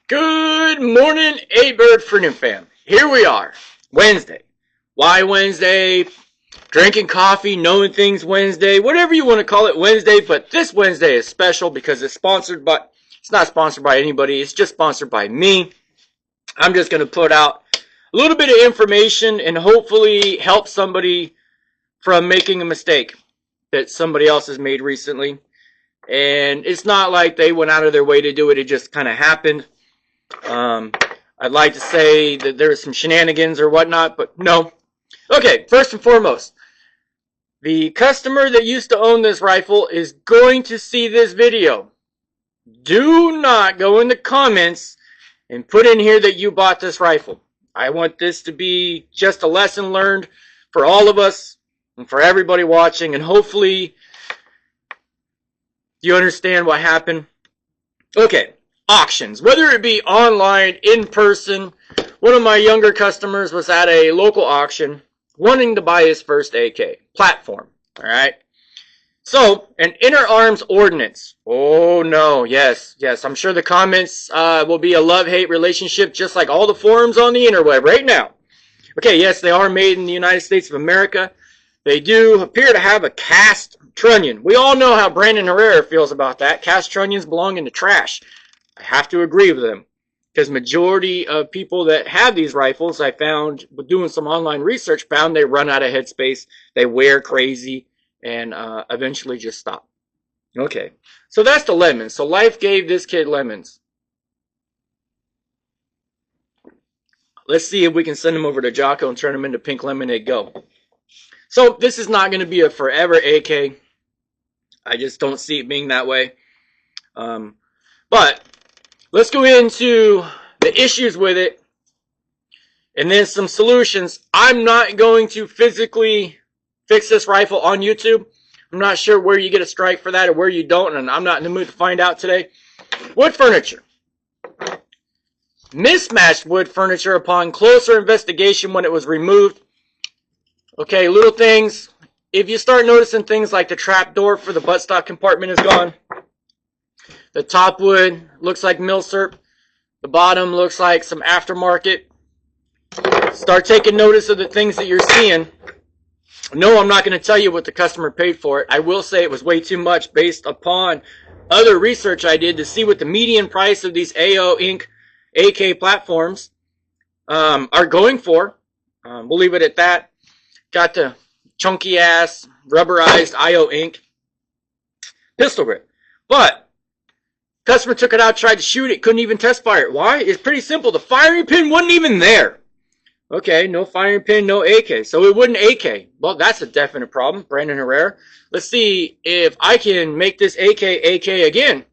Good morning, A-Bird Freedom fam. Here we are, Wednesday. Why Wednesday? Drinking coffee, knowing things Wednesday, whatever you want to call it Wednesday, but this Wednesday is special because it's not sponsored by anybody, it's just sponsored by me. I'm just going to put out a little bit of information and hopefully help somebody from making a mistake that somebody else has made recently. And it's not like they went out of their way to do it, it just kind of happened. I'd like to say that there was some shenanigans or whatnot, but no. Okay, first and foremost, the customer that used to own this rifle is going to see this video. Do not go in the comments and put in here that you bought this rifle. I want this to be just a lesson learned for all of us and for everybody watching, and hopefully you understand what happened. Okay. Auctions, whether it be online, in person. One of my younger customers was at a local auction wanting to buy his first AK platform. Alright, so an inner arms ordinance. Oh no, yes, I'm sure the comments will be a love-hate relationship, just like all the forums on the interweb right now. Okay, yes, they are made in the United States of America. They do appear to have a cast trunnion. We all know how Brandon Herrera feels about that. Cast trunnions belong in the trash. I have to agree with them, because majority of people that have these rifles, I found, doing some online research, found they run out of headspace, they wear crazy, and eventually just stop. Okay, so that's the lemons. So life gave this kid lemons. Let's see if we can send him over to Jocko and turn him into pink lemonade go. So this is not going to be a forever AK. I just don't see it being that way. But let's go into the issues with it and then some solutions. I'm not going to physically fix this rifle on YouTube. I'm not sure where you get a strike for that or where you don't, and I'm not in the mood to find out today. Wood furniture. Mismatched wood furniture upon closer investigation when it was removed. Okay, little things. If you start noticing things like the trap door for the buttstock compartment is gone. The top wood looks like milsurp. The bottom looks like some aftermarket. Start taking notice of the things that you're seeing. No, I'm not going to tell you what the customer paid for it. I will say it was way too much based upon other research I did to see what the median price of these AO Inc. AK platforms are going for. We'll leave it at that. Got the chunky ass rubberized IO Inc. pistol grip. But customer took it out, tried to shoot it, couldn't even test fire it. Why? It's pretty simple. The firing pin wasn't even there. Okay, no firing pin, no AK. So it wouldn't AK. Well, that's a definite problem, Brandon Herrera. Let's see if I can make this AK again.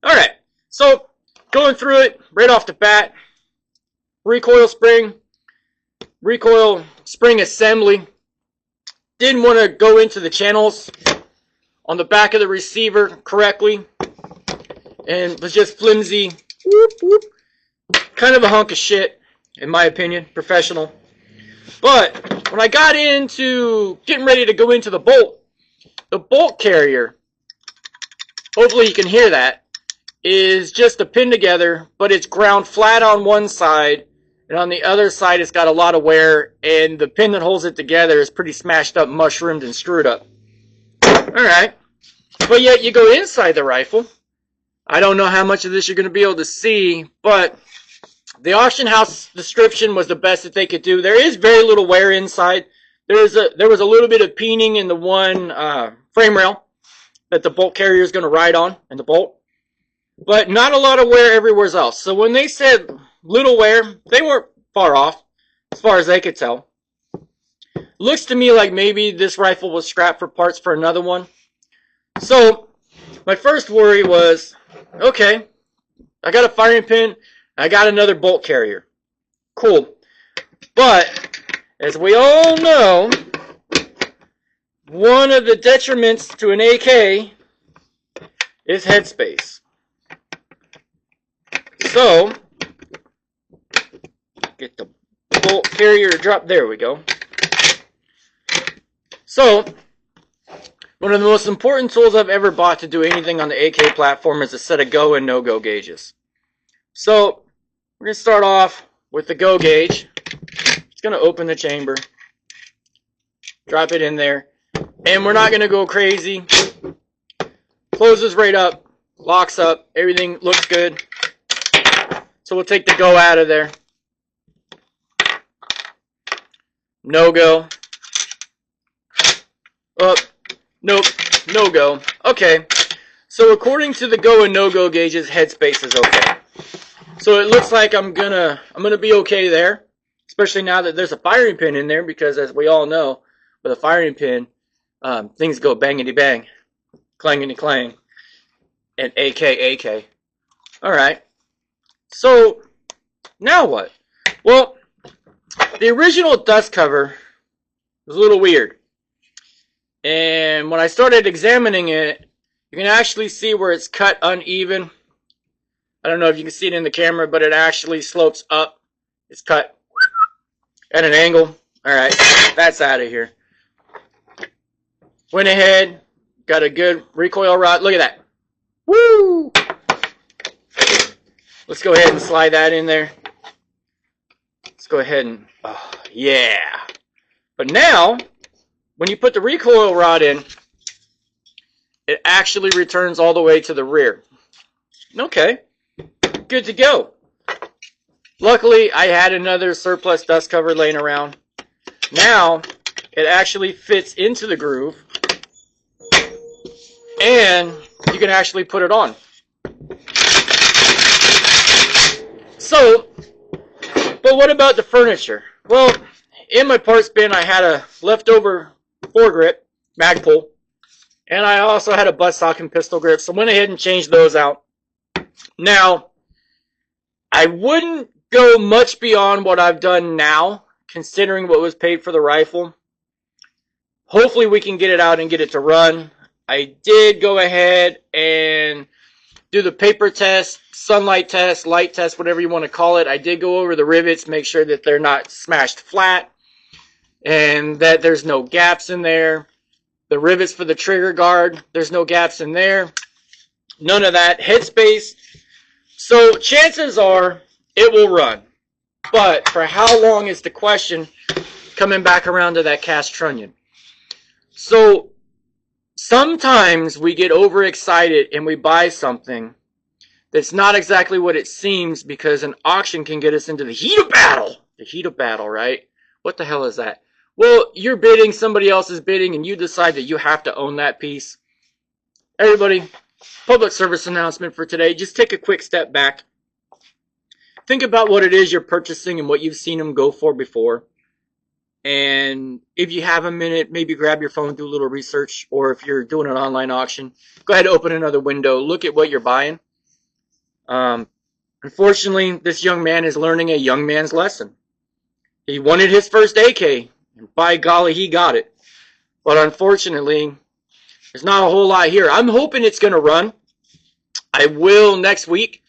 Alright, so going through it right off the bat. Recoil spring assembly. Didn't want to go into the channels on the back of the receiver correctly. And was just flimsy. Whoop, whoop. Kind of a hunk of shit, in my opinion. Professional. But when I got into getting ready to go into the bolt carrier, hopefully you can hear that, is just a pin together, but it's ground flat on one side, and on the other side it's got a lot of wear, and the pin that holds it together is pretty smashed up, mushroomed, and screwed up. Alright. But yet you go inside the rifle. I don't know how much of this you're going to be able to see, but the auction house description was the best that they could do. There is very little wear inside. There was a little bit of peening in the one frame rail that the bolt carrier is going to ride on, and the bolt. But not a lot of wear everywhere else. So when they said little wear, they weren't far off, as far as they could tell. Looks to me like maybe this rifle was scrapped for parts for another one. So my first worry was, okay, I got a firing pin, I got another bolt carrier. Cool. But, as we all know, one of the detriments to an AK is headspace. So, get the bolt carrier to drop. There we go. So, one of the most important tools I've ever bought to do anything on the AK platform is a set of go and no-go gauges. So we're going to start off with the go gauge. It's going to open the chamber. Drop it in there. And we're not going to go crazy. Closes right up. Locks up. Everything looks good. So we'll take the go out of there. No go. Up. Nope. No go. Okay. So according to the go and no go gauges, headspace is okay. So it looks like I'm gonna be okay there. Especially now that there's a firing pin in there, because as we all know, with a firing pin, things go bangity bang, clangity clang, and AK. Alright. So now what? Well, the original dust cover was a little weird. And when I started examining it, you can actually see where it's cut uneven. I don't know if you can see it in the camera, but it actually slopes up. It's cut at an angle. Alright, that's out of here. Went ahead, got a good recoil rod. Look at that. Woo! Let's go ahead and slide that in there. Let's go ahead and, oh, yeah. But now, when you put the recoil rod in, it actually returns all the way to the rear. Okay, good to go. Luckily, I had another surplus dust cover laying around. Now, it actually fits into the groove, and you can actually put it on. So, but what about the furniture? Well, in my parts bin, I had a leftover foregrip, Magpul, and I also had a buttstock and pistol grip, so I went ahead and changed those out. Now, I wouldn't go much beyond what I've done now, considering what was paid for the rifle. Hopefully we can get it out and get it to run. I did go ahead and do the paper test, sunlight test, light test, whatever you want to call it. I did go over the rivets, make sure that they're not smashed flat and that there's no gaps in there. The rivets for the trigger guard, there's no gaps in there. None of that. Headspace. So chances are it will run. But for how long is the question, coming back around to that cast trunnion. So sometimes we get overexcited and we buy something that's not exactly what it seems, because an auction can get us into the heat of battle. The heat of battle, right? What the hell is that? Well, you're bidding, somebody else is bidding, and you decide that you have to own that piece. Everybody, public service announcement for today. Just take a quick step back. Think about what it is you're purchasing and what you've seen them go for before. And if you have a minute, maybe grab your phone, do a little research, or if you're doing an online auction, go ahead and open another window, look at what you're buying. Unfortunately, this young man is learning a young man's lesson. He wanted his first AK, and by golly, he got it. But unfortunately, there's not a whole lot here. I'm hoping it's going to run. I will next week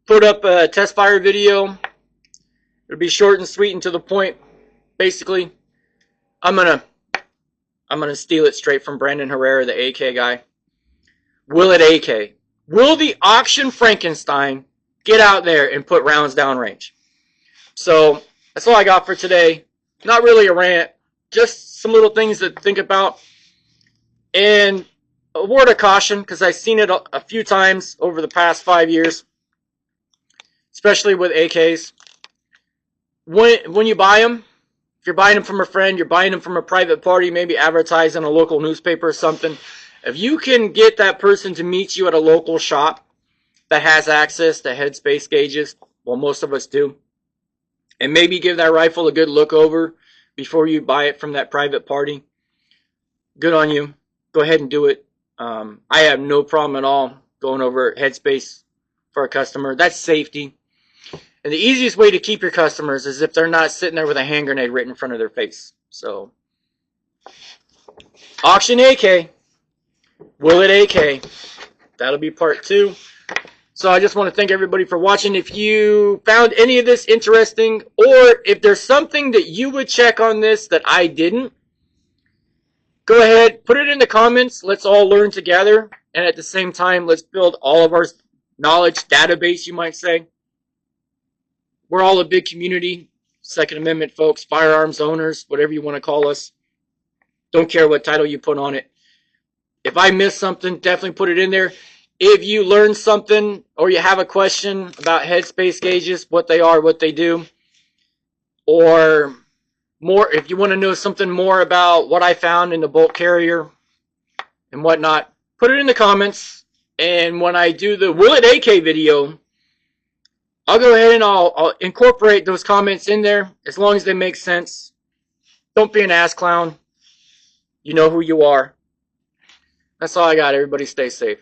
put up a test fire video. It'll be short and sweet and to the point. Basically, I'm gonna steal it straight from Brandon Herrera, the AK guy. Will it AK? Will the auction Frankenstein get out there and put rounds downrange? So that's all I got for today. Not really a rant, just some little things to think about. And a word of caution, because I've seen it a few times over the past 5 years, especially with AKs. When you buy them, if you're buying them from a friend, you're buying them from a private party, maybe advertised in a local newspaper or something, if you can get that person to meet you at a local shop that has access to headspace gauges, well, most of us do, and maybe give that rifle a good look over before you buy it from that private party, good on you. Go ahead and do it. I have no problem at all going over headspace for a customer. That's safety. And the easiest way to keep your customers is if they're not sitting there with a hand grenade right in front of their face. So, auction AK. Will it AK? That'll be part 2. So I just want to thank everybody for watching. If you found any of this interesting, or if there's something that you would check on this that I didn't, go ahead, put it in the comments. Let's all learn together. And at the same time, let's build all of our knowledge database, you might say. We're all a big community. Second Amendment folks, firearms owners, whatever you want to call us. Don't care what title you put on it. If I missed something, definitely put it in there. If you learn something or you have a question about headspace gauges, what they are, what they do, or more, if you want to know something more about what I found in the bolt carrier and whatnot, put it in the comments. And when I do the Will It AK video, I'll go ahead and I'll incorporate those comments in there as long as they make sense. Don't be an ass clown. You know who you are. That's all I got. Everybody stay safe.